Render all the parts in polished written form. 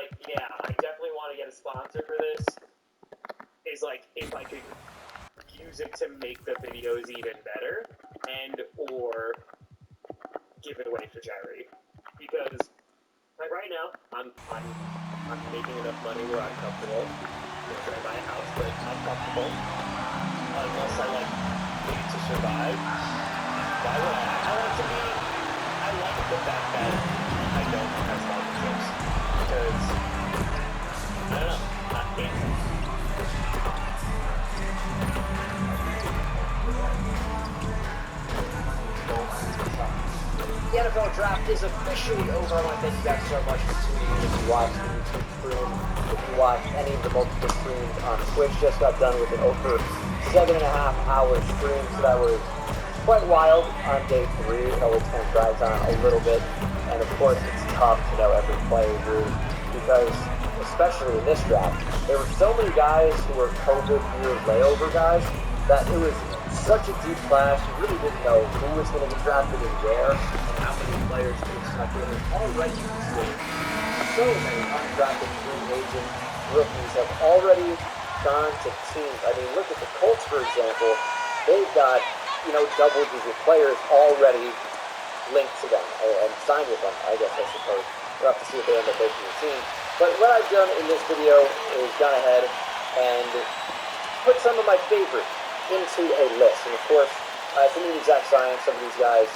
like, yeah, I definitely want to get a sponsor for this, is like if I could use it to make the videos even better and or give it away for charity. Because like right now, I'm making enough money where I'm comfortable. I'm not trying to buy a house, but I'm comfortable. Unless I like need to survive. Why would I want to be? I like the fact that I don't have sponsorships because I don't know. The NFL draft is officially over. I want to thank you guys so much for tuning in. If you watched the YouTube stream, if you watched any of the multiple streams on Twitch, just got done with an over 7.5-hour stream, so that was quite wild on day 3. It always kind of drags on a little bit, and of course it's tough to know every player group because, especially in this draft, there were so many guys who were COVID year layover guys that it was such a deep class. You really didn't know who was going to get drafted and where, and how many players were stuck in. And already you can see so many undrafted free agent rookies have already gone to teams. I mean, look at the Colts, for example. They've got, double-digit players already linked to them and signed with them, I guess I suppose. We'll have to see if they end up making the team. But what I've done in this video is gone ahead and put some of my favorites into a list. And of course, to me, exact science, some of these guys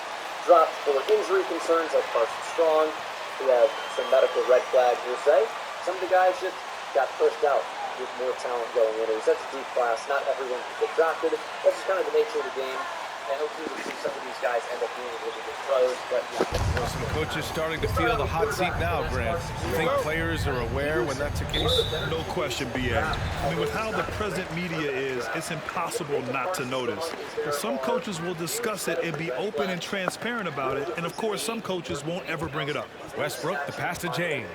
dropped for injury concerns like Carson Strong. We have some medical red flags, we'll say. Some of the guys just got pushed out with more talent going in. It was such a deep class. Not everyone could get drafted. That's just kind of the nature of the game. And hopefully we'll see some of these guys end up being really good pros. But well, some coaches starting to feel the hot seat now, Grant. You think players are aware when that's the case? No question, B.A. I mean, with how the present media is, it's impossible not to notice. But some coaches will discuss it and be open and transparent about it. And, of course, some coaches won't ever bring it up. Westbrook, the pass to James.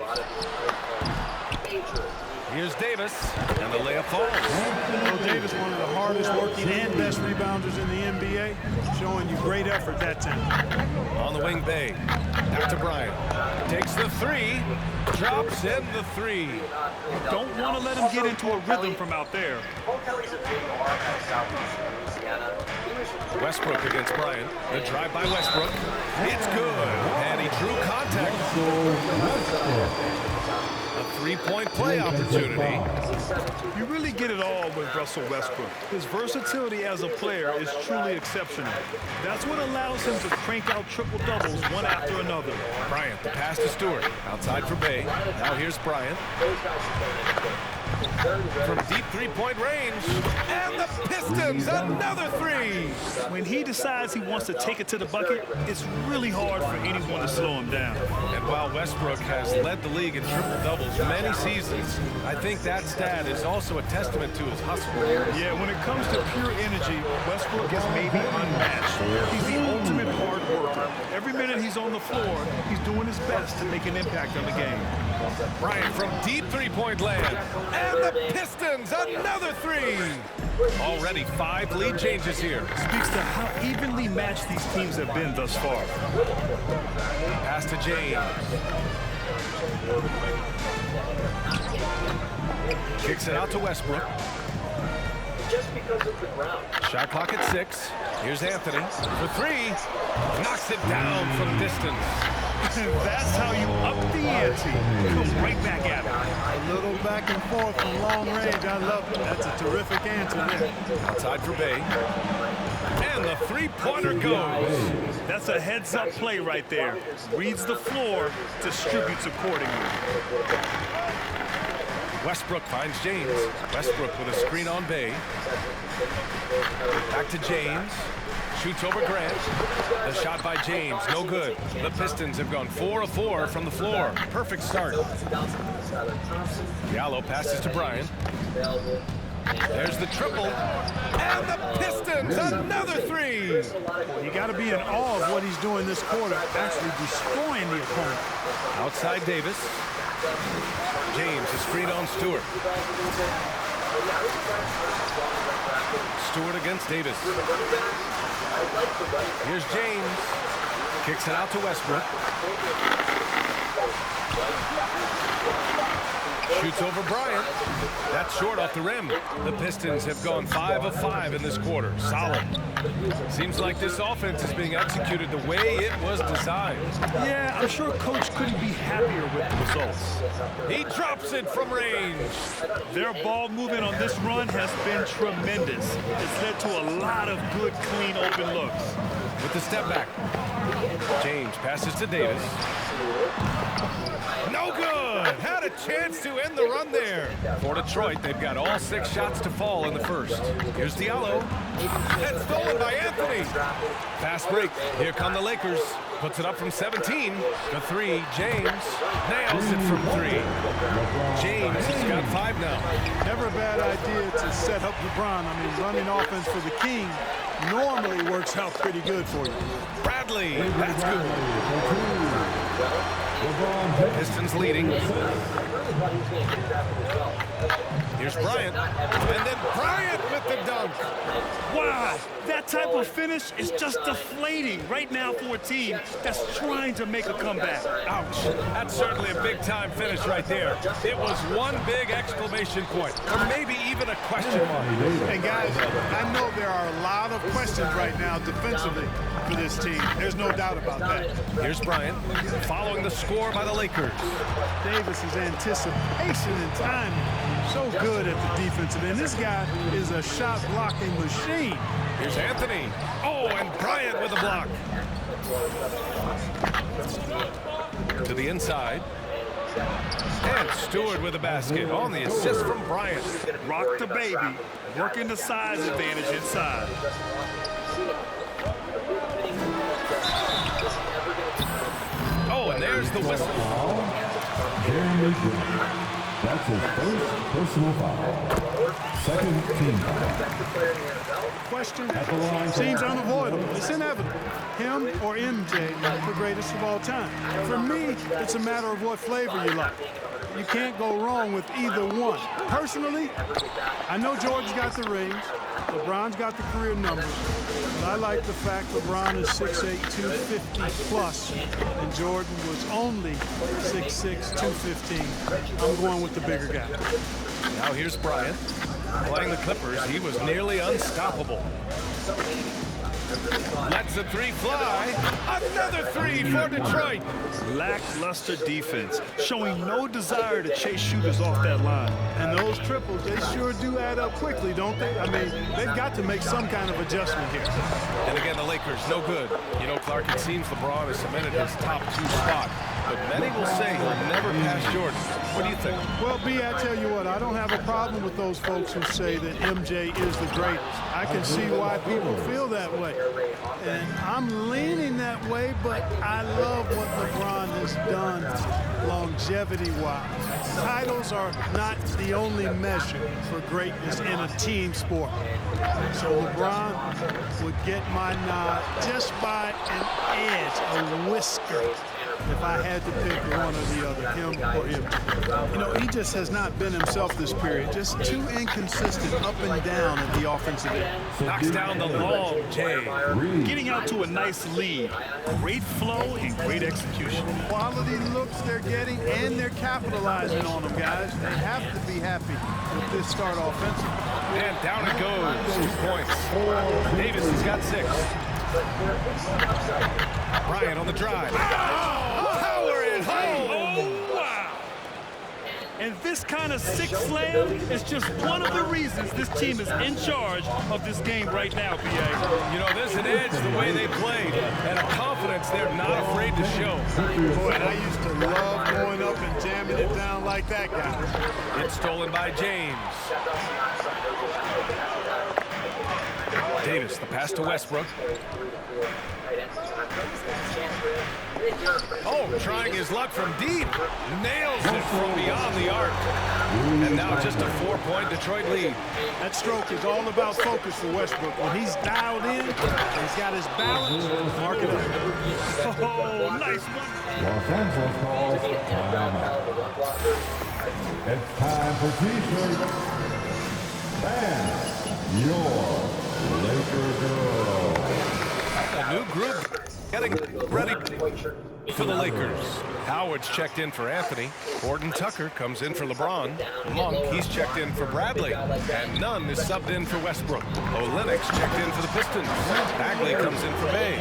Here's Davis, and the layup falls. Well, Davis, one of the hardest working and best rebounders in the NBA, showing you great effort that time. On the wing, Bay. Back to Bryant. Takes the 3, drops in the 3. Don't want to let him get into a rhythm from out there. Westbrook against Bryant. The drive by Westbrook. It's good, and he drew contact. A 3-point play opportunity. You really get it all with Russell Westbrook. His versatility as a player is truly exceptional. That's what allows him to crank out triple-doubles one after another. Bryant, the pass to Stewart. Outside for Bay. Now here's Bryant. From deep 3-point range. And the Pistons, another 3. When he decides he wants to take it to the bucket, it's really hard for anyone to slow him down. And while Westbrook has led the league in triple-doubles many seasons, I think that stat is also a testament to his hustle. Yeah, when it comes to pure energy, Westbrook is maybe unmatched. He's the ultimate hard worker. Every minute he's on the floor, he's doing his best to make an impact on the game. Bryant from deep 3-point land. And the Pistons, another 3. Already 5 lead changes here. Speaks to how evenly matched these teams have been thus far. Pass to James. Kicks it out to Westbrook. just because of the ground. Shot clock at 6. Here's Anthony for 3. Knocks it down from distance. That's how you up the ante. Come right back at it. A little back and forth from long range. I love it. That's a terrific answer there. Outside for Bay. And the three-pointer goes. That's a heads-up play right there. Reads the floor, distributes accordingly. Westbrook finds James. Westbrook with a screen on Bay. Back to James. Shoots over Grant. The shot by James, no good. The Pistons have gone 4 of 4 from the floor. Perfect start. Diallo passes to Bryant. There's the triple. And the Pistons, another 3. You got to be in awe of what he's doing this quarter, actually destroying the opponent. Outside Davis. James, a screen on Stewart. Stewart against Davis. Here's James. Kicks it out to Westbrook. It's over Bryant. That's short off the rim. The Pistons have gone 5 of 5 in this quarter. Solid. Seems like this offense is being executed the way it was designed. Yeah, I'm sure Coach couldn't be happier with the results. He drops it from range. Their ball movement on this run has been tremendous. It's led to a lot of good, clean, open looks. With the step back. James passes to Davis. No good. Had a chance to end the run there. For Detroit, they've got all 6 shots to fall in the first. Here's Diallo. And stolen by Anthony. Fast break. Here come the Lakers. Puts it up from 17. The 3, James. Nails it from 3. James has got 5 now. Never a bad idea to set up LeBron. I mean, running offense for the King normally works out pretty good for you. Bradley. That's good. Pistons leading. Here's Bryant. And then Bryant with the dunk. Wow, that type of finish is just deflating right now for a team that's trying to make a comeback. Ouch. That's certainly a big-time finish right there. It was one big exclamation point, or maybe even a question mark. And guys, I know there are a lot of questions right now defensively for this team. There's no doubt about that. Here's Bryant, following the score by the Lakers. Davis's anticipation and timing, so good at the defensive end. This guy is a shot-blocking machine. Here's Anthony. Oh, and Bryant with a block. To the inside. And Stewart with a basket on the assist from Bryant. Rock the baby, working the size advantage inside. Oh, and there's the whistle. That's his first personal foul. Second team foul. Question seems unavoidable. It's inevitable. Him or MJ, the greatest of all time. For me, it's a matter of what flavor you like. You can't go wrong with either one. Personally, I know Jordan's got the rings. LeBron's got the career numbers. But I like the fact LeBron is 6'8", 250 plus, and Jordan was only 6'6", 215. I'm going with the bigger guy. Now here's Bryant. Playing the Clippers, he was nearly unstoppable. Lets the 3 fly. Another 3 for Detroit. Lackluster defense, showing no desire to chase shooters off that line. And those triples, they sure do add up quickly, don't they? I mean, they've got to make some kind of adjustment here. And again, the Lakers, no good. You know, Clark, it seems LeBron has cemented his top 2 spot. But many will say he'll never pass Jordan. What do you think? Well, B, I tell you what, I don't have a problem with those folks who say that MJ is the greatest. I can see why people feel that way. And I'm leaning that way, but I love what LeBron has done longevity-wise. Titles are not the only measure for greatness in a team sport. So LeBron would get my nod just by an edge, a whisker, if I had to pick one or the other, him or him. You know, he just has not been himself this period. Just too inconsistent up and down at the offensive end. Knocks down the long J. Getting out to a nice lead. Great flow and great execution. Quality looks they're getting, and they're capitalizing on them, guys. They have to be happy with this start offensively. And down it goes. 2 points. Davis has got 6. Bryant on the drive. Power it home. Oh, wow. And this kind of 6 slam is just one of the reasons this team is in charge of this game right now, B.A. You know, there's an edge the way they played and a confidence they're not afraid to show. Boy, and I used to love going up and jamming it down like that guy. It's stolen by James. Davis, the pass to Westbrook. Oh, trying his luck from deep. Nails it from beyond the arc. And now just a 4-point Detroit lead. That stroke is all about focus for Westbrook. When he's dialed in, he's got his balance, mark it up. Oh, nice one. Los Angeles calls timeout. It's time for T-shirt. And your Laker girl. A new group getting ready. for the Lakers. Howard's checked in for Anthony. Horton Tucker comes in for LeBron. Monk, he's checked in for Bradley. And Nunn is subbed in for Westbrook. Olenek's checked in for the Pistons. Bagley comes in for Bay.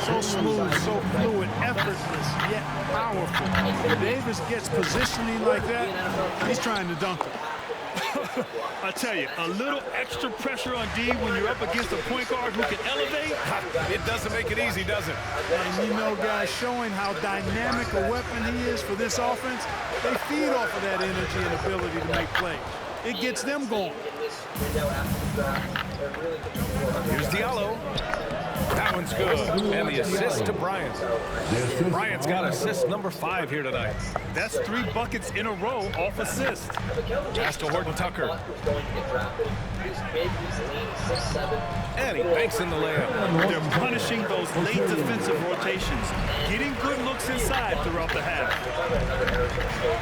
So smooth, so fluid, effortless, yet powerful. When Davis gets positioning like that, he's trying to dunk it. I tell you, a little extra pressure on D when you're up against a point guard who can elevate. It doesn't make it easy, does it? And you know, guys, showing how dynamic a weapon he is for this offense, they feed off of that energy and ability to make plays. It gets them going. Here's Diallo. That one's good. And the assist to Bryant. Bryant's got assist number 5 here tonight. That's 3 buckets in a row off assist. Pass to Horton Tucker. And he banks in the layup. They're punishing those late defensive rotations, getting good looks inside throughout the half.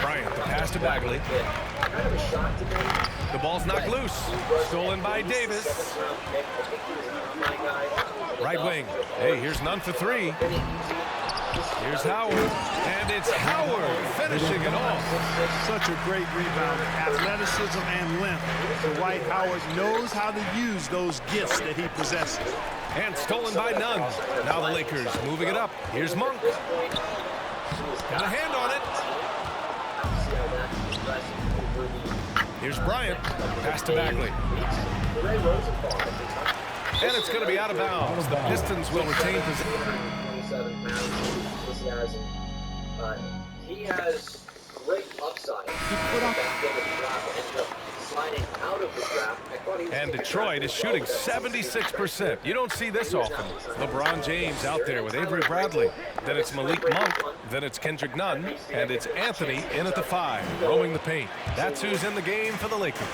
Bryant, the pass to Bagley. The ball's knocked loose. Stolen by Davis. Right wing. Hey, here's Nunn for 3. Here's Howard. And it's Howard finishing it off. Such a great rebounder. Athleticism and length. Dwight Howard knows how to use those gifts that he possesses. And stolen by Nunn. Now the Lakers moving it up. Here's Monk. Got a hand on it. Here's Bryant. Pass to Bagley. And it's going to be out of bounds. The Pistons will retain possession. He has great upside. He put up sliding out of the draft. And Detroit is shooting 76%. You don't see this often. LeBron James out there with Avery Bradley. Then it's Malik Monk. Then it's Kendrick Nunn. And it's Anthony in at the 5, roaming the paint. That's who's in the game for the Lakers.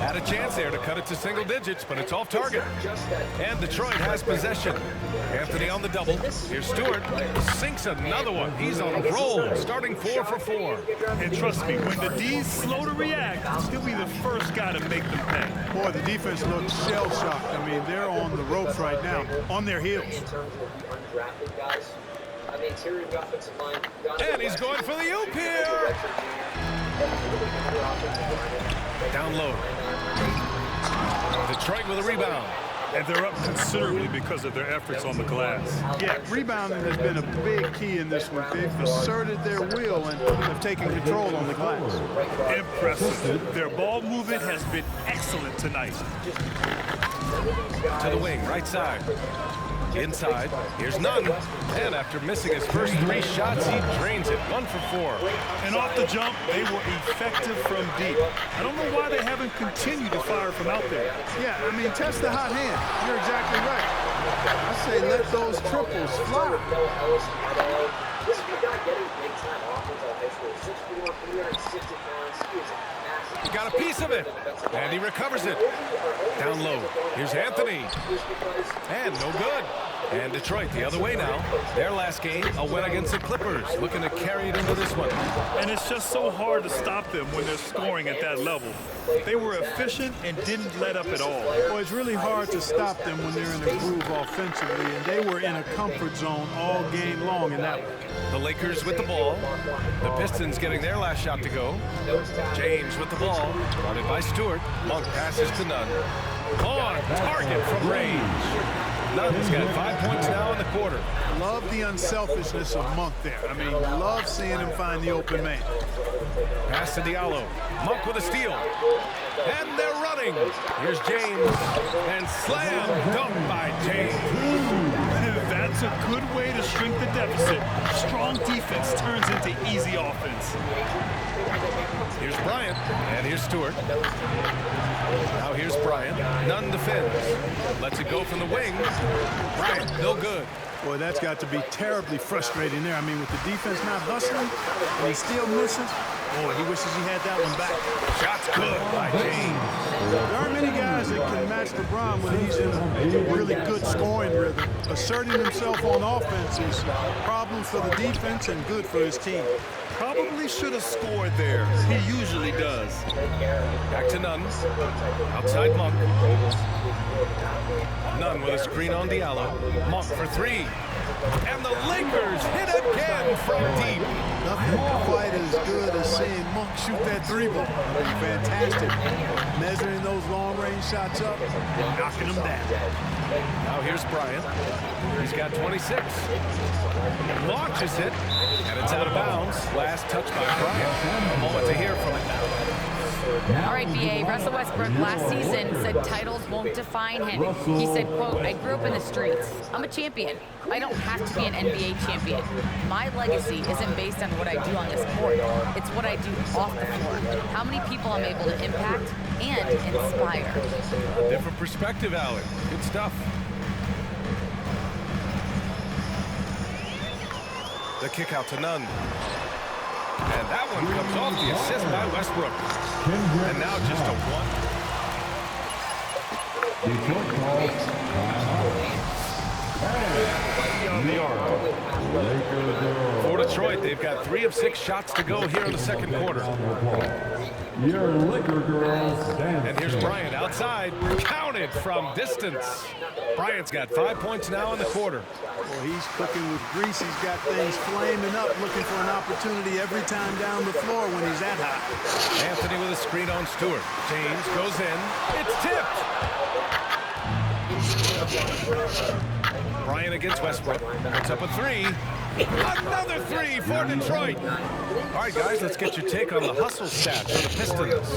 Had a chance there to cut it to single digits, but it's off target. And Detroit has possession. Anthony on the double. Here's Stewart. Sinks another one. He's on a roll, starting 4 for 4. And trust me, when the D's slow to react, he'll be the first guy to make them pay. Boy, the defense looks shell-shocked. I mean, they're on the ropes right now, on their heels. And he's going for the oop here. Down low. Detroit with a rebound. And they're up considerably because of their efforts on the glass. Yeah, rebounding has been a big key in this one. They've asserted their will and have taken control on the glass. Impressive. Their ball movement has been excellent tonight. To the wing, right side. Inside, here's Nunn. And after missing his first 3 shots, he drains it. 1 for 4. And off the jump, they were effective from deep. I don't know why they haven't continued to fire from out there. Yeah, I mean, test the hot hand. You're exactly right. I say let those triples fly. He got a piece of it. And he recovers it. Down low. Here's Anthony. And no good. And Detroit the other way now. Their last game, a win against the Clippers. Looking to carry it into this one. And it's just so hard to stop them when they're scoring at that level. They were efficient and didn't let up at all. Well, it's really hard to stop them when they're in a groove offensively, and they were in a comfort zone all game long in that one. The Lakers with the ball. The Pistons getting their last shot to go. James with the ball. Guarded by Stewart. Monk passes to Nunn. On target from range. Nunn's got 5 points now in the quarter. Love the unselfishness of Monk there. I mean, love seeing him find the open man. Pass to Diallo. Monk with a steal. And they're running. Here's James. And slam dunk by James. That's a good way to shrink the deficit. Strong defense turns into easy offense. Here's Bryant. And here's Stewart. Now here's Bryant. Nunn defends. Lets it go from the wing. Bryant, no good. Boy, that's got to be terribly frustrating there. I mean, with the defense not hustling, and he still misses, Oh, he wishes he had that one back. Shot's good by James. There aren't many guys that can match LeBron when he's in a really good scoring rhythm. Asserting himself on offense is problems for the defense and good for his team. Probably should have scored there. He usually does. Back to Nunn. Outside Monk. Nunn with a screen on Diallo. Monk for three. And the Lakers hit again from deep. Nothing quite as good as seeing Monk shoot that three-ball. Fantastic. Measuring those long-range shots up and knocking them down. Now here's Bryant. He's got 26. Launches it, and it's out of bounds. Last touch by Bryant. A moment to hear from it now. All right, BA, Russell Westbrook last season said titles won't define him. He said, quote, I grew up in the streets. I'm a champion. I don't have to be an NBA champion. My legacy isn't based on what I do on this court. It's what I do off the floor. How many people I'm able to impact and inspire. A different perspective, Alec. Good stuff. The kick out to Nunn. And that one comes off the assist by Westbrook. And now just a one. Detroit calls timeout. For Detroit, they've got 3 of 6 shots to go here in the second quarter. Your liquor girls dance. And here's Bryant outside, counted from distance. Bryant's got 5 points now in the quarter. Well, he's cooking with grease. He's got things flaming up, looking for an opportunity every time down the floor when he's that high. Anthony with a screen on Stewart. James goes in. It's tipped. Bryant against Westbrook. Puts up a 3. Another 3 for Detroit. All right, guys, let's get your take on the hustle stats for the Pistons.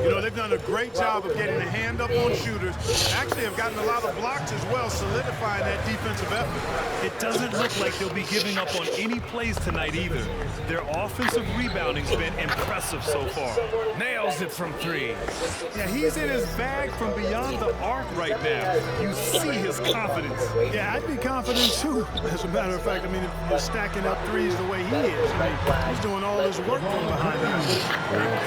You know, they've done a great job of getting a hand up on shooters. Actually, have gotten a lot of blocks as well, solidifying that defensive effort. It doesn't look like they'll be giving up on any plays tonight either. Their offensive rebounding's been impressive so far. Nails it from 3. Yeah, he's in his bag from beyond the arc right now. You see his confidence. Yeah, I'd be confident too. As a matter of fact, I mean, if you're stacking up threes the way he is, I mean, he's doing all his work from behind him.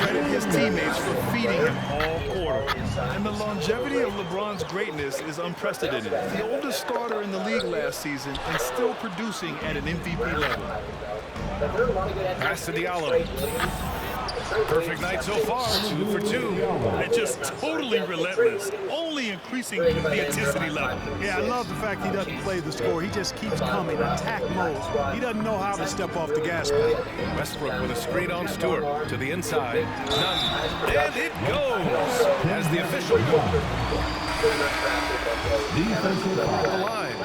Credit his teammates for feeding him all quarter. And the longevity of LeBron's greatness is unprecedented. The oldest starter in the league last season and still producing at an MVP level. Pass to Diallo. Perfect night so far, 2 for 2. And just totally relentless, only increasing the intensity level. Yeah, I love the fact he doesn't play the score. He just keeps coming, attack mode. He doesn't know how to step off the gas pedal. Westbrook with a screen on Stewart to the inside. Nunn. And it goes as the official Defensive the foul. line.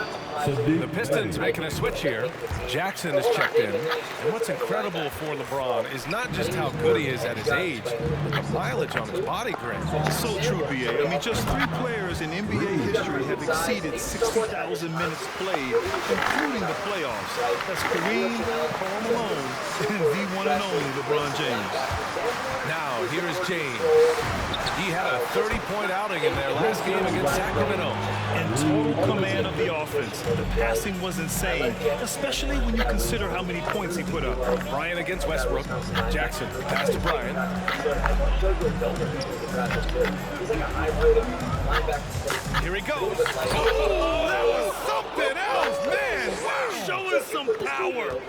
Sadiq The Pistons Bey. making a switch here. Jackson is checked in. And what's incredible for LeBron is not just how good he is at his age, but the mileage on his body grip. So true, BA. I mean, just 3 players in NBA history have exceeded 60,000 minutes played, including the playoffs. That's Kareem, Karl Malone, and the one and only LeBron James. Now, here is James. He had a 30-point outing in their last game against Sacramento. And total command of the offense. The passing was insane, especially when you consider how many points he put up. Bryant against Westbrook. Jackson, pass to Bryant. Here he goes. Oh, that was something else, man. Wow. Showing some power.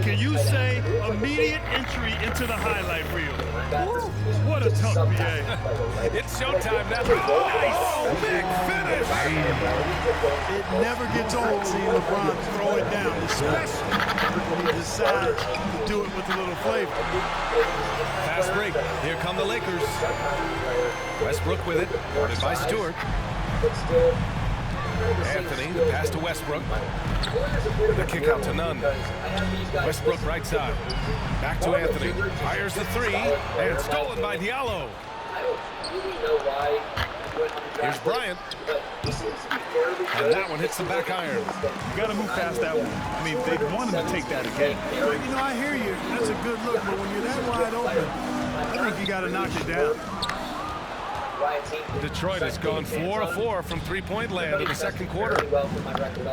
Can you say immediate entry into the highlight reel? What a tough BA. It's showtime now. Oh, big finish. It never gets old seeing LeBron throw it down, especially when he decides to do it with a little flavor. Fast break. Here come the Lakers. Westbrook with it. Guarded by Stewart. Anthony, the pass to Westbrook. The kick out to Nunn. Westbrook right side. Back to Anthony. Fires the 3. And stolen by Diallo. Here's Bryant. And that one hits the back iron. You got to move past that one. I mean, they want him to take that again. You know, I hear you. That's a good look, but when you're that wide open, I think you got to knock it down. Detroit has gone 4 of 4 from three-point land in the second quarter.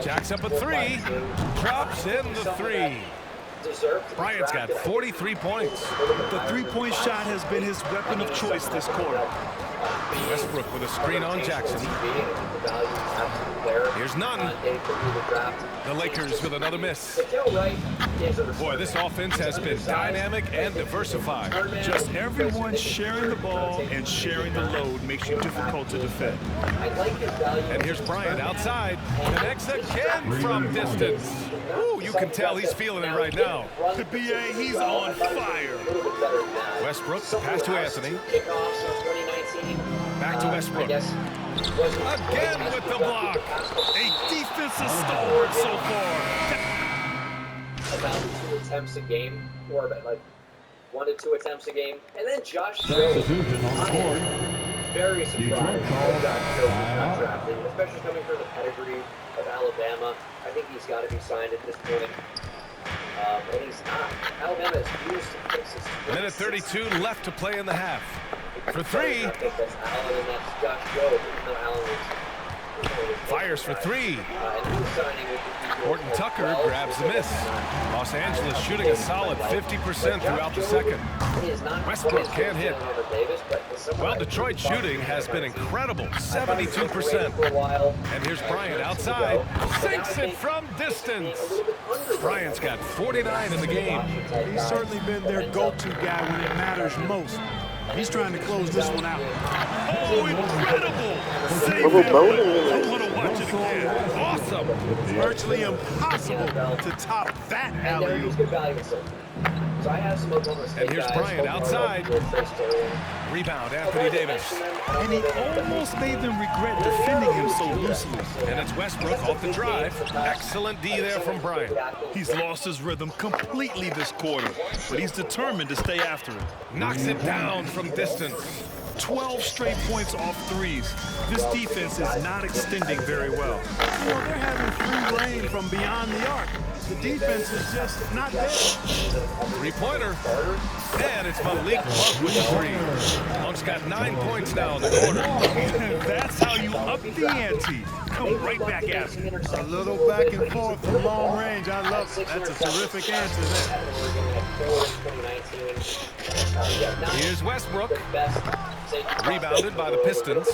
Jacks up a 3. Drops in the 3. deserve to be Bryant's got drafted. 43 points. The three-point shot has been his weapon of choice this quarter. Westbrook with a screen on Jackson. Here's none. The Lakers with another miss. Boy, this offense has been dynamic and diversified. Just everyone sharing the ball and sharing the load makes you difficult to defend. And here's Bryant outside. Connects again from distance. Ooh, you can tell he's feeling it right now. The BA, he's on fire. Westbrook, pass to Anthony. Back to Westbrook. Again with the block. A defensive stalwart so far. About 2 attempts a game, or about like 1 to 2 attempts a game, and then Josh Joe. Substitution on the court. Very surprised Detroit that Josh Joe was timeout. not drafted, especially coming from the pedigree of Alabama. I think he's got to be signed at this point. And he's not. Alabama is used to fixes. Minute 32 left to play in the half. For three. I think that's Allen and that's Josh Joe, even though Allen was Fires for three. and he was signing with the Horton Tucker grabs the miss. Los Angeles shooting a solid 50% throughout the second. Westbrook can't hit. Well, Detroit shooting has been incredible, 72%. And here's Bryant outside, sinks it from distance. Bryant's got 49 in the game. He's certainly been their go-to guy when it matters most. He's trying to close this one out. Oh, incredible! Save that one. I want to watch it again. Awesome. Virtually impossible to top that alley-oop. So I have some Oklahoma State And here's guys. Bryant outside. Rebound, Anthony Davis. And he almost made them regret defending him so loosely. And it's Westbrook off the drive. Excellent D there from Bryant. He's lost his rhythm completely this quarter, but he's determined to stay after it. Knocks it down from distance. 12 straight points off threes. This defense is not extending very well. Well, they're having free reign from beyond the arc. The defense is just not there. Three-pointer. And it's Malik Monk with the three. Monk's got 9 points now in the quarter. That's how you up the ante. Come right back at it. A little back and forth from long range. I love it. That's a terrific answer there. Here's Westbrook. Rebounded by the Pistons.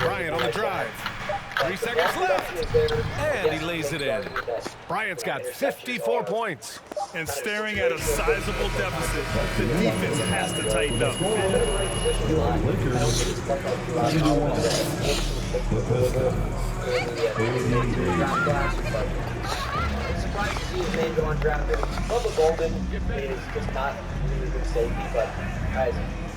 Bryant on the drive. 3 seconds left. And he lays it in. Bryant's got 54 points. And staring at a sizable deficit, the defense has to tighten up. Surprised to see his name go undrafted. Bubba Golden is just not really good safety, but guys,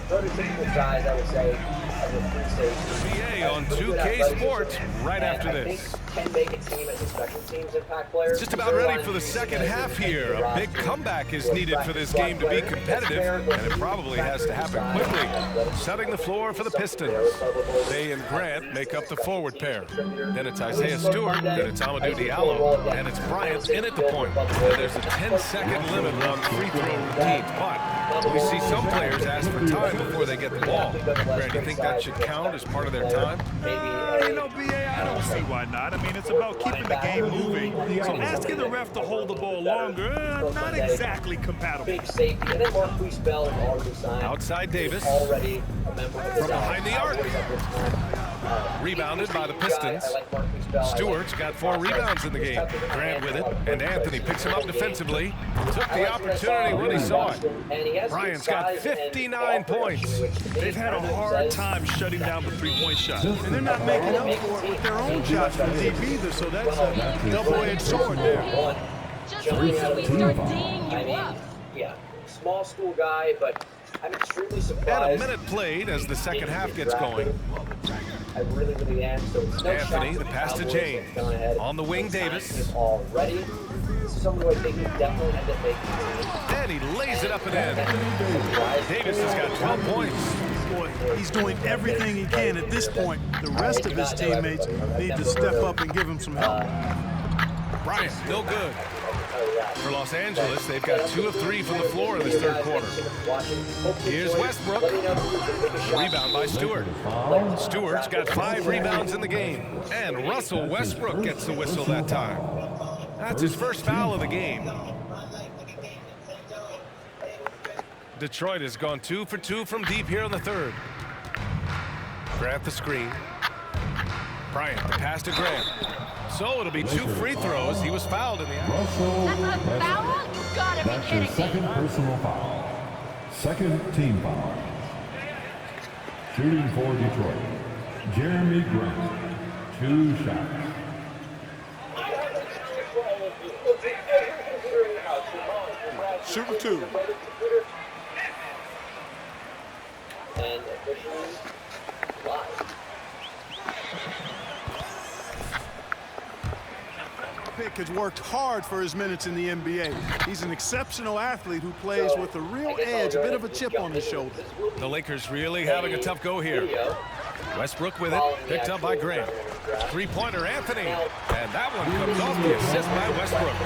prototypical size, I would say, as a free safety. BA on 2K Sports right after this. Can make a team as a special teams impact player. It's just about ready for the second half here. A big comeback is needed for this game to be competitive, and it probably has to happen quickly. Setting the floor for the Pistons. They and Grant make up the forward pair. Then it's Isaiah Stewart, then it's Amadou Diallo, and it's Bryant in at the point. And there's a 10-second limit on free throw routine, but we see some players ask for time before they get the ball. Grant, do you think that should count as part of their time? You know, BA, I don't see why not. I mean, it's about keeping the game moving. So asking the ref to hold the ball longer, not exactly compatible. Big safety, and then Marquise Bell is already signed. Outside Davis. Already a member of the From behind the arc. Rebounded by the Pistons. Stewart's got 4 rebounds in the game. Grant with it, and Anthony picks him up defensively. Took the opportunity when he saw it. Bryant's got 59 points. They've had a hard time shutting down the three-point shot. And they're not making up for it with their own shots from deep either, so that's a double-edged sword there. Just wait till we start D'ing you up. Yeah, small school guy, but I'm extremely And surprised. a minute played as the second half gets going. I really, really am. So it's no Anthony, shock the pass to Cowboys James. have gone ahead On the wing, and Davis. signed him already. This is someone who I think he definitely end up making the team. And he lays it up and in. Davis has got 12 points. Boy, he's doing everything he can at this point. The rest of his teammates need to step up and give him some help. Bryant, no good. For Los Angeles, they've got 2 of 3 from the floor in this third quarter. Here's Westbrook. Rebound by Stewart. Stewart's got 5 rebounds in the game. And Russell Westbrook gets the whistle that time. That's his first foul of the game. Detroit has gone 2 for 2 from deep here in the third. Grant the screen. Bryant, the pass to Grant. So it'll be 2 free throws. He was fouled in the act. Russell That's a foul? You gotta be That's your kidding second me. personal foul. Second team foul. Shooting for Detroit, Jeremy Grant. 2 shots. Shooting 2. And officially live. Pick has worked hard for his minutes in the NBA. He's an exceptional athlete who plays with a real edge, a bit of a chip on his shoulder. The Lakers really having a tough go here. Westbrook with it, picked up by Grant. Three-pointer Anthony, and that one comes off the assist by Westbrook.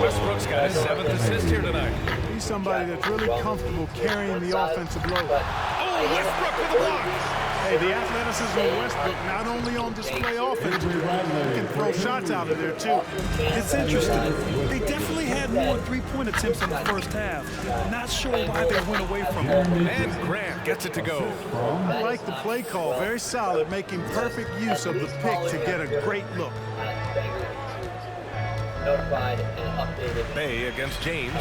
Westbrook's got his 7th assist here tonight. He's somebody that's really comfortable carrying the offensive load. Oh, Westbrook with the block. Hey, the athleticism of Westbrook not only on display offensively, he can throw shots out of there too. It's interesting. They definitely had more three-point attempts in the first half. Not sure why they went away from it. And Grant gets it to go. I like the play call, very solid, making perfect use of the pick to get a great look. Notified and updated. Bay against James.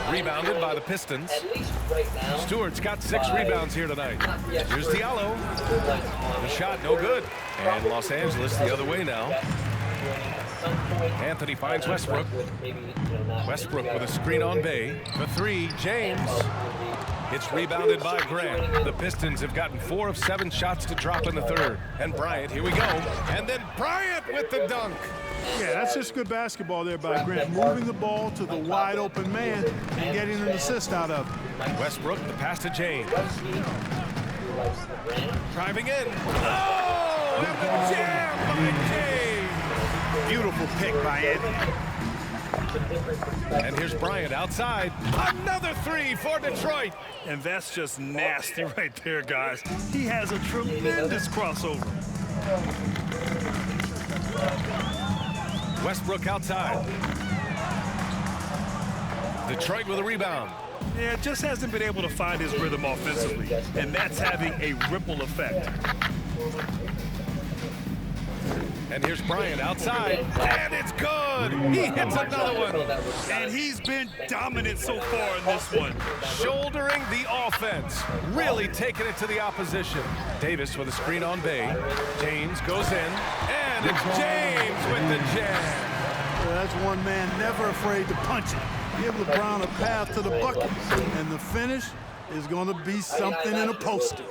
Rebounded by the Pistons. At least right now. Stewart's got 6 rebounds here tonight. Here's Diallo. The shot no good. And Los Angeles the other way now. Anthony finds Westbrook. Westbrook with a screen on Bay. For 3, James. It's rebounded by Grant. The Pistons have gotten 4 of 7 shots to drop in the third. And Bryant, here we go. And then Bryant with the dunk. Yeah, that's just good basketball there by Grant, moving the ball to the wide open man and getting an assist out of it. Westbrook, the pass to James. Driving in. Oh, and the jam by James. Beautiful pick by Anthony. And here's Bryant outside. Another 3 for Detroit. And that's just nasty right there, guys. He has a tremendous crossover. Westbrook outside. Detroit with a rebound. Yeah, just hasn't been able to find his rhythm offensively, and that's having a ripple effect. And here's Bryant outside. And it's good. He hits another one. And he's been dominant so far in this one. Shouldering the offense. Really taking it to the opposition. Davis with a screen on Bay. James goes in. And it's James with the jam. That's one man never afraid to punch it. Give LeBron a path to the bucket. And the finish is going to be something in a poster.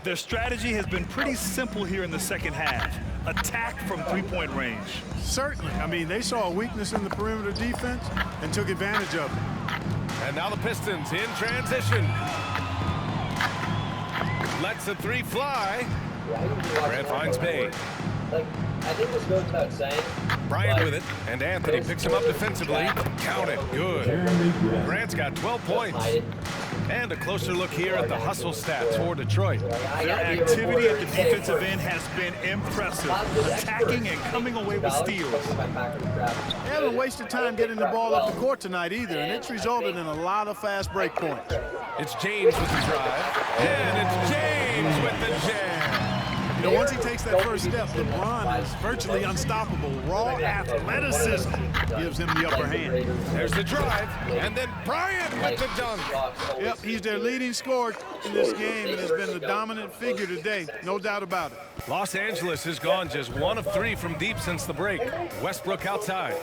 Their strategy has been pretty simple here in the second half. Attack from three-point range. Certainly. I mean, they saw a weakness in the perimeter defense and took advantage of it. And now the Pistons in transition. Lets the 3 fly. Grant finds Bay. Like, I think this goes without saying. Bryant with it, and Anthony picks him up defensively. Count it. Good. Grant's got 12 points. And a closer look here at the hustle stats for Detroit. Their activity at the defensive end has been impressive, attacking and coming away with steals. They haven't wasted time getting the ball up the court tonight either, and it's resulted in a lot of fast break points. It's James with the drive, and it's James with the jam. You know, once he takes that first step, LeBron is virtually unstoppable. Raw athleticism gives him the upper hand. There's the drive, and then Bryant with the dunk. Yep, he's their leading scorer in this game and has been the dominant figure today, no doubt about it. Los Angeles has gone just 1 of 3 from deep since the break. Westbrook outside.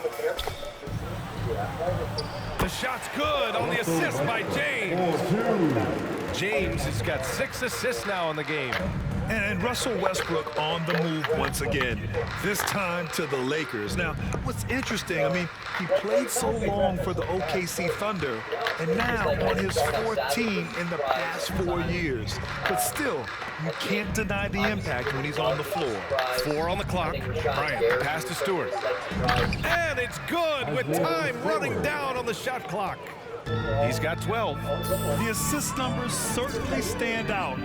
The shot's good on the assist by James. James has got 6 assists now in the game. And Russell Westbrook on the move once again, this time to the Lakers. Now, what's interesting, I mean, he played so long for the OKC Thunder, and now on his fourth team in the past 4 years. But still, you can't deny the impact when he's on the floor. 4 on the clock. Bryant, pass to Stewart. And it's good with time running down on the shot clock. He's got 12. The assist numbers certainly stand out.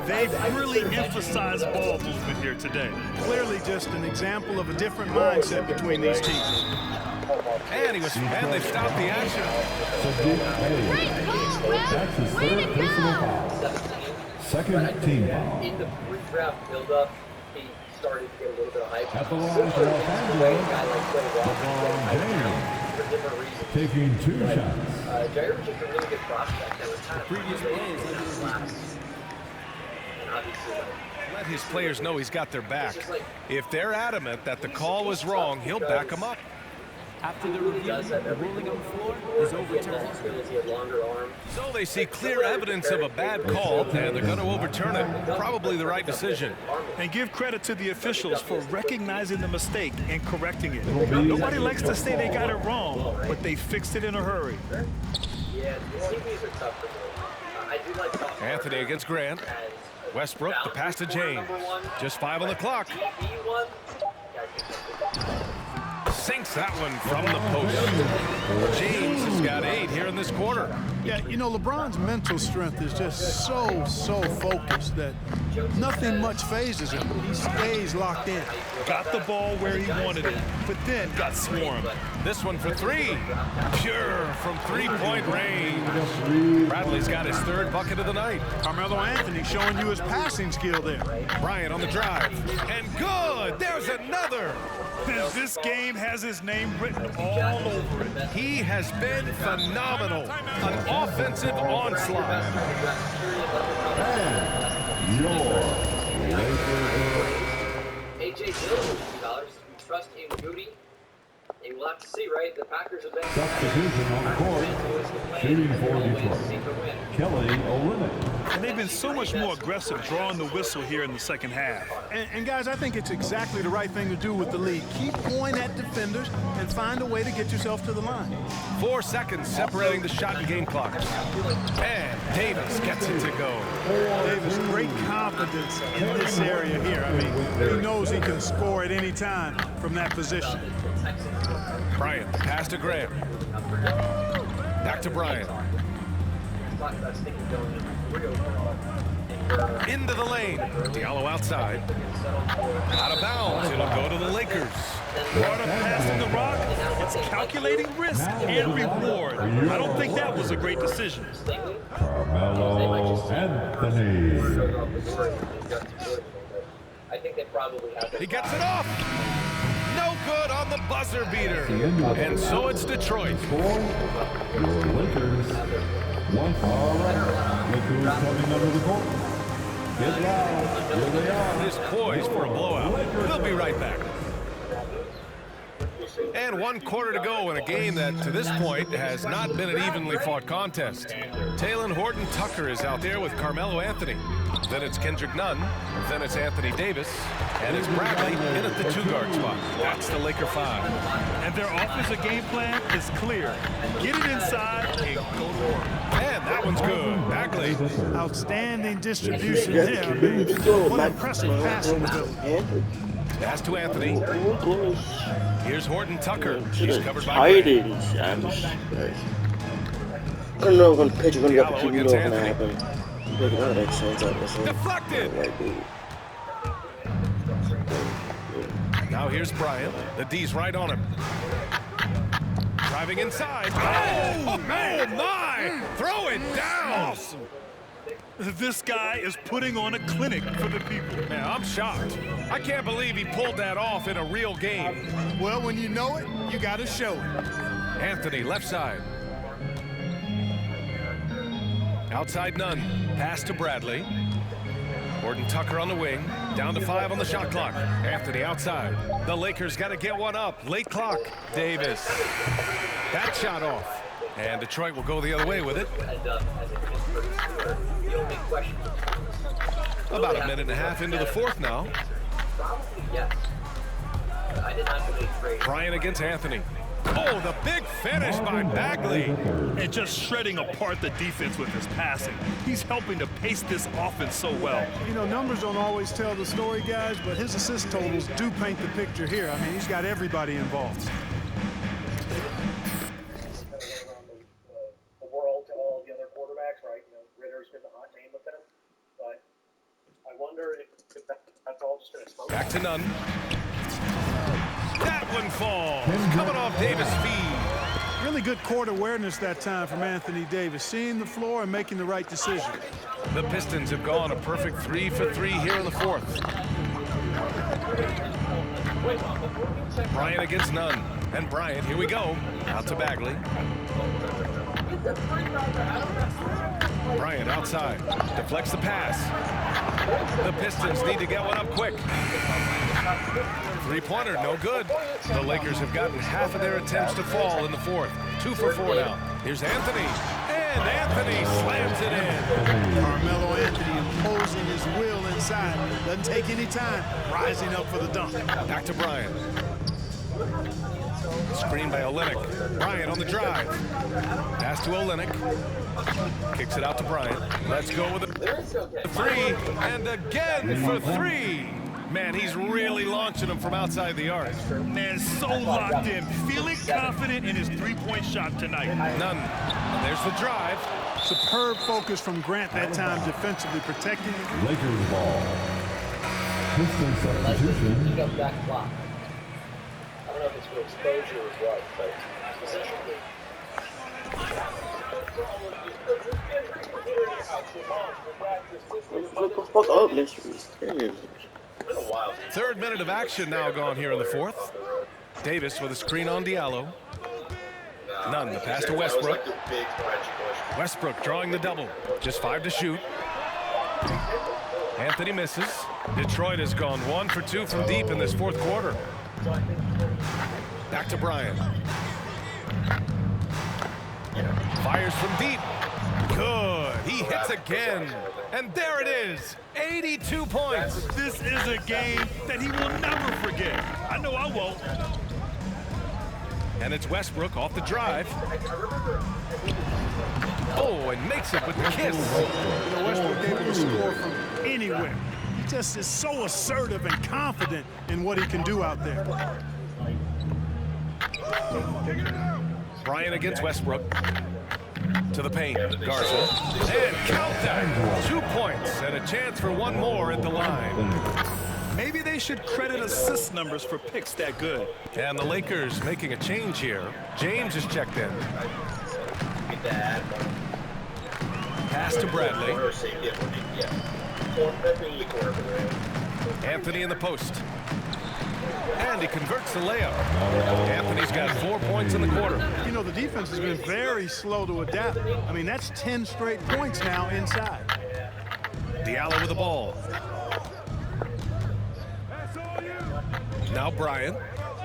They've really emphasized ball movement here today. Clearly just an example of a different mindset between these teams. And they stopped the action. That's his third personal foul. Second team foul. In the pre-draft build-up, he started to get a little bit of hype. At the line for Los Angeles, LeBron James For different reasons. taking 2 shots. Jair was just a really good prospect. That was kind of previous last. And obviously, Let his players know he's got their back. If they're adamant that the call was wrong, he'll back them up. After the review, the ruling on the floor is overturned. So they see clear evidence of a bad call, and they're going to overturn it. Probably the right decision. And give credit to the officials for recognizing the mistake and correcting it. Nobody likes to say they got it wrong, but they fixed it in a hurry. Yeah, the CBs are tough for me. I do like Anthony against Grant. Westbrook, the pass to James. Just 5 on the clock. Sinks that one from the post. James has got 8 here in this quarter. Yeah, you know, LeBron's mental strength is just so focused that nothing much phases him. He stays locked in. Got the ball where he wanted it, but then got swarmed. This one for 3. Pure from 3-point range. Bradley's got his 3rd bucket of the night. Carmelo Anthony showing you his passing skill there. Bryant on the drive. And good! There's another! This game has his name written all over it. He has been phenomenal. An offensive onslaught. Your Lakers. AJ Dillon, $2. We trust in Moody. And we'll have to see, right? The Packers have been Substitution on the court. Shooting for Detroit. Kelly Olynyk. And they've been so much more aggressive drawing the whistle here in the second half. And guys, I think it's exactly the right thing to do with the lead. Keep going at defenders and find a way to get yourself to the line. 4 seconds separating the shot and game clock. And Davis gets it to go. Davis, great confidence in this area here. I mean, he knows he can score at any time from that position. Bryant, pass to Grant. Back to Bryant. Into the lane. Diallo outside. Out of bounds. It'll go to the Lakers. Brought up passing the rock. It's calculating risk and reward. I don't think that was a great decision. Carmelo Anthony. I think they probably have. He gets it off. No good on the buzzer beater. And so it's Detroit. Your Lakers. Once all right. Look who's coming under the court. Get loud. Here they are. Is poised for a blowout. We'll be right back. And 1 quarter to go in a game that, to this point, has not been an evenly fought contest. Talen Horton-Tucker is out there with Carmelo Anthony. Then it's Kendrick Nunn. Then it's Anthony Davis. And it's Bradley in at the 2-guard spot. That's the Laker 5. And their offensive game plan is clear. Get it inside and go to work. And that one's good. Bagley. Outstanding distribution there. I mean, what impressive passing ability. Pass to Anthony. Here's Horton-Tucker. He's covered by tired Grant. it is. I don't know when the pitch is going to get the against TV going to Anthony. happen. Look, that makes sense, obviously. Deflected. Now here's Bryant. The D's right on him. Driving inside. Oh my! Throw it down. Awesome. This guy is putting on a clinic for the people. Man, I'm shocked. I can't believe he pulled that off in a real game. Well, when you know it, you got to show it. Anthony, left side. Outside Nunn. Pass to Bradley. Horton-Tucker on the wing. Down to 5 on the shot clock. Anthony outside. The Lakers got to get one up. Late clock. Davis. That shot off. And Detroit will go the other way with it. About a minute and a half into the fourth now. Yes. I did not really trade. Bryant against Anthony. Oh, the big finish by Bagley. And just shredding apart the defense with his passing. He's helping to pace this offense so well. You know, numbers don't always tell the story, guys, but his assist totals do paint the picture here. I mean, he's got everybody involved. The world to all the other quarterbacks, right? You know, Ritter's been the hot name with them, but I wonder if that's all just going to smoke. Back to Nunn. That one falls. Coming off Davis' feed. Really good court awareness that time from Anthony Davis, seeing the floor and making the right decision. The Pistons have gone a perfect 3 for 3 here in the fourth. Bryant against Nunn. And Bryant, here we go. Out to Bagley. Bryant outside. Deflects the pass. The Pistons need to get one up quick. Three-pointer, no good. The Lakers have gotten half of their attempts to fall in the fourth. 2 for 4 now. Here's Anthony. And Anthony slams it in. Carmelo Anthony imposing his will inside. Doesn't take any time. Rising up for the dunk. Back to Bryant. Screen by Olynyk. Bryant on the drive. Pass to Olynyk. Kicks it out to Bryant. Let's go with a three. And again for 3. Man, he's really launching them from outside the arc. Man, so locked in, feeling confident in his three-point shot tonight. None. And there's the drive. Superb focus from Grant that time, defensively protecting. Lakers ball. Pistons substitution. Heat up that clock. I don't know if it's for exposure or what, but positionally. What the fuck up, let's Third minute of action now gone here in the fourth. Davis with a screen on Diallo. Nunn, the pass to Westbrook. Westbrook drawing the double. Just 5 to shoot. Anthony misses. Detroit has gone 1 for 2 from deep in this fourth quarter. Back to Bryant. Fires from deep. Good. He hits again. And there it is. 82 points. This is a game that he will never forget. I know I won't. And it's Westbrook off the drive. Oh, and makes it with the kiss. You know, Westbrook able to score from anywhere. He just is so assertive and confident in what he can do out there. Bryant against Westbrook. To the paint, Garza. And count that. 2 points and a chance for one more at the line. Maybe they should credit assist numbers for picks that good. And the Lakers making a change here. James is checked in. Pass to Bradley. Anthony in the post. And he converts the layup. Anthony's got 4 points in the quarter. You know, the defense has been very slow to adapt. I mean, that's 10 straight points now inside. Diallo with the ball. Now Bryant.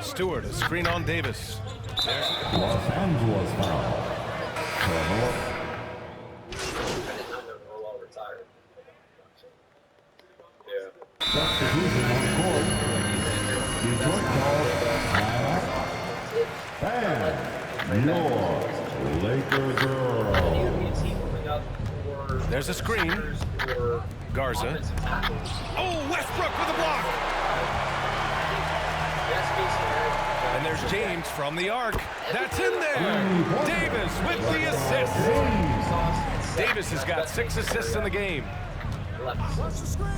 Stewart, a screen on Davis. There's Los Angeles foul. Substitution on court. Detroit calls timeout. And your Laker girl. There's a screen. Garza. Oh, Westbrook with a block. And there's James from the arc. That's in there. Davis with the assist. Davis has got 6 assists in the game.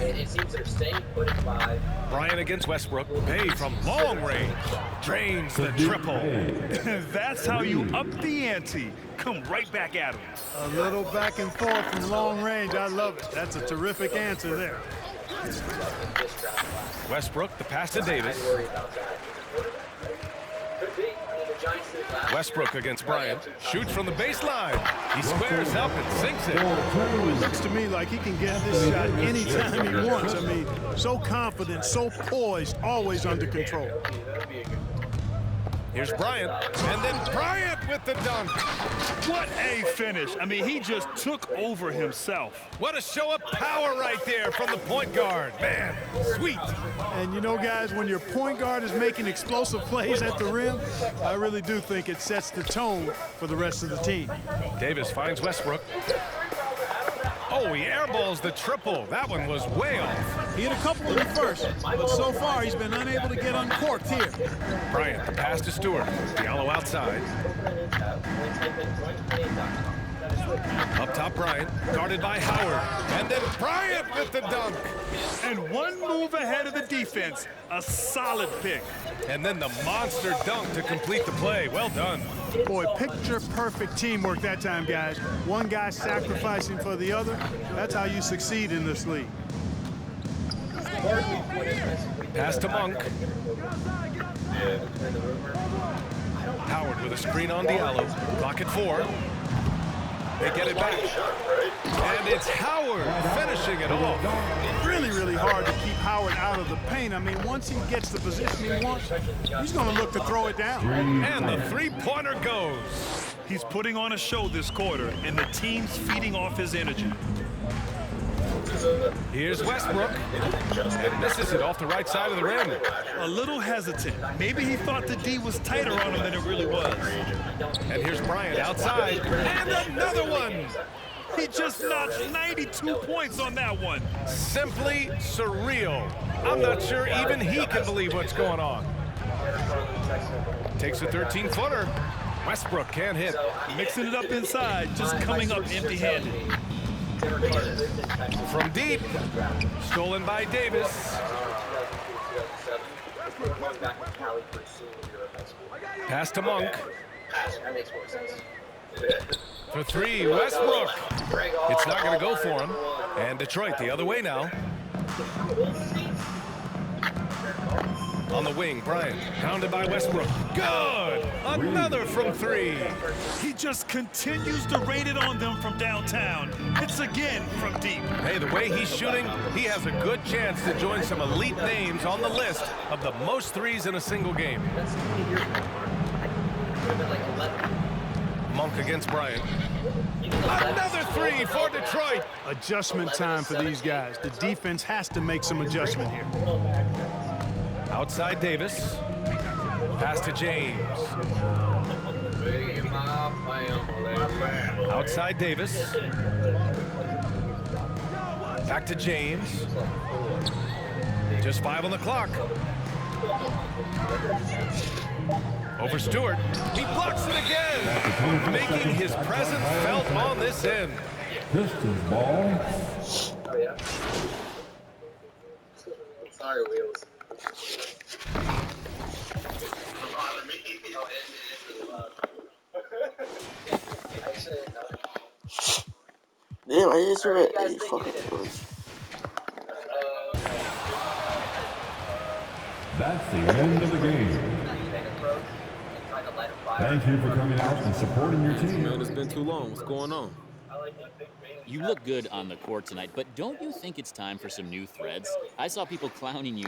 It seems they're staying put at 5. Bryant against Westbrook. Bay from long range. Drains the triple. That's how you up the ante. Come right back at him. A little back and forth from long range. I love it. That's a terrific answer there. Westbrook, the pass to Davis. Westbrook against Bryant. Shoots from the baseline. He squares up and sinks it. It looks to me like he can get this shot anytime he wants. I mean, so confident, so poised, always under control. Here's Bryant, and then Bryant with the dunk. What a finish. I mean, he just took over himself. What a show of power right there from the point guard. Man, sweet. And you know, guys, when your point guard is making explosive plays at the rim, I really do think it sets the tone for the rest of the team. Davis finds Westbrook. Oh, he airballs the triple. That one was way off. He had a couple in the first, but so far he's been unable to get uncorked here. Bryant, the pass to Stewart. Diallo outside. Up top, Bryant, guarded by Howard. And then Bryant with the dunk. And one move ahead of the defense. A solid pick. And then the monster dunk to complete the play. Well done. Boy, picture-perfect teamwork that time, guys. One guy sacrificing for the other. That's how you succeed in this league. Pass to Monk. Howard with a screen on Diallo. Clock at 4. They get it back. And it's Howard finishing it off. Really, really hard to keep Howard out of the paint. I mean, once he gets the position he wants, he's going to look to throw it down. And the three-pointer goes. He's putting on a show this quarter, and the team's feeding off his energy. Here's Westbrook. And misses it off the right side of the rim. A little hesitant. Maybe he thought the D was tighter on him than it really was. And here's Bryant outside. And another one. He just notched 92 points on that one. Simply surreal. I'm not sure even he can believe what's going on. Takes a 13-footer. Westbrook can't hit. Mixing it up inside, just coming up empty-handed. From deep, stolen by Davis. Pass to Monk. For 3, Westbrook. It's not going to go for him. And Detroit the other way now. On the wing, Bryant, pounded by Westbrook. Good! Another from 3. He just continues to rain it on them from downtown. It's again from deep. Hey, the way he's shooting, he has a good chance to join some elite names on the list of the most threes in a single game. Monk against Bryant. Another 3 for Detroit. Adjustment time for these guys. The defense has to make some adjustment here. Outside Davis. Pass to James. Outside Davis. Back to James. Just 5 on the clock. Over Stewart. He blocks it again, making his presence felt on this end. Pistons ball. Oh, yeah. Sorry, Wheels. Damn, I just read a fucking That's the end of the game. Thank you for coming out and supporting your team. Man, it's been too long. What's going on? You look good on the court tonight, but don't you think it's time for some new threads? I saw people clowning you.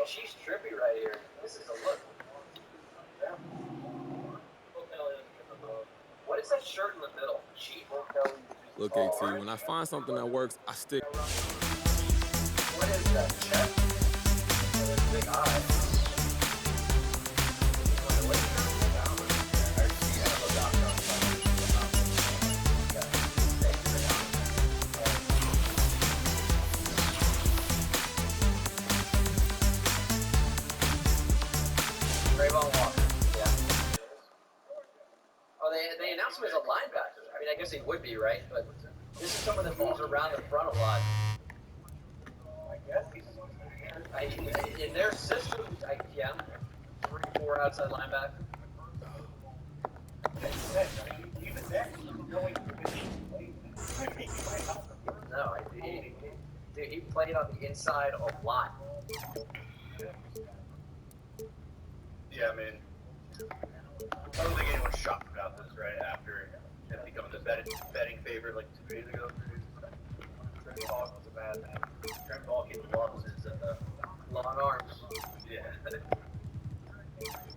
She's trippy right here. This is a look. What is that shirt in the middle? Look, AT, when I find something that works, I stick. What is that? Chest? Big eyes. They announced him as a linebacker. I mean, I guess he would be, right? But this is someone that moves around the front a lot. In their system, yeah, 3-4 outside linebacker. No, he played on the inside a lot. Yeah, I mean, I don't think anyone's shocked about this right after him becoming the betting favorite like 2 days ago. Trent Ball was a bad man. Trent Ball loves his long arms. Yeah.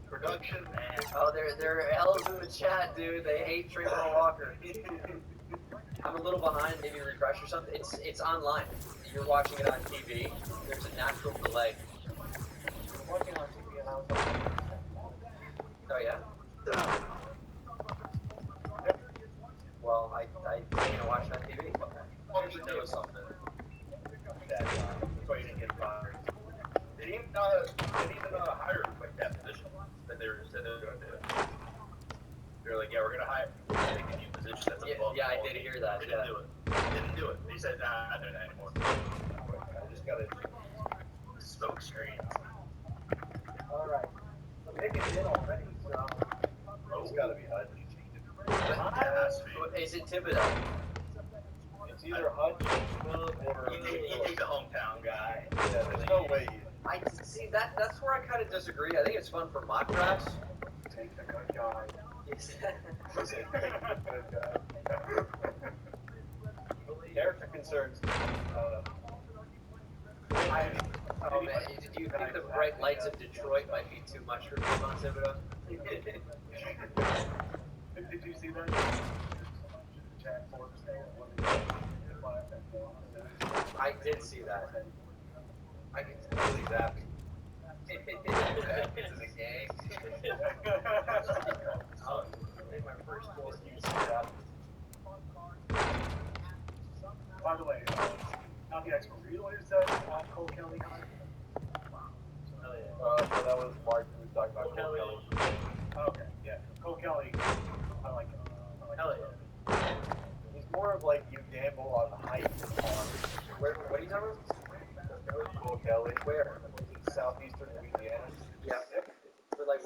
For Doug election, man. Oh, they're elves in the chat, dude. They hate Trayvon Walker. I'm a little behind, maybe refresh or something. It's online. You're watching it on TV. There's a natural delay. I'm watching on TV and I was like, Oh yeah. Well, I watch it on TV. Usually there was something that so you didn't get fired. They didn't even hire like that position that they said they were going to do. They're like, yeah, we're going to hire a new position that's above. Yeah, I did hear that. They didn't do it. They didn't do it. They said, nah, I'm not doing that anymore. I just got a smoke screen. All right. So Nick is in already, so it's got to be HUD. Is it Thibodeau? It's either HUD or you take the hometown guy. Yeah, there's no way. I see that's where I kind of disagree. I think it's fun for mock drafts. Take the good guy. Character concerns. Oh man, do you think the bright lights of Detroit might be too much for Tom Thibodeau? Did you see that? I did see that. I can totally zap. This is a game. I think my first goal is to see that. By the way, not the expert. Were you the one who said Cole Kelly? So that was Mark who was talking about Cole Kelly. Okay, yeah. Cole Kelly, I like him. Hell yeah. He's more of like you gamble on height. What are you talking about? Cole Kelly. Where? Southeastern Louisiana. Yeah. For like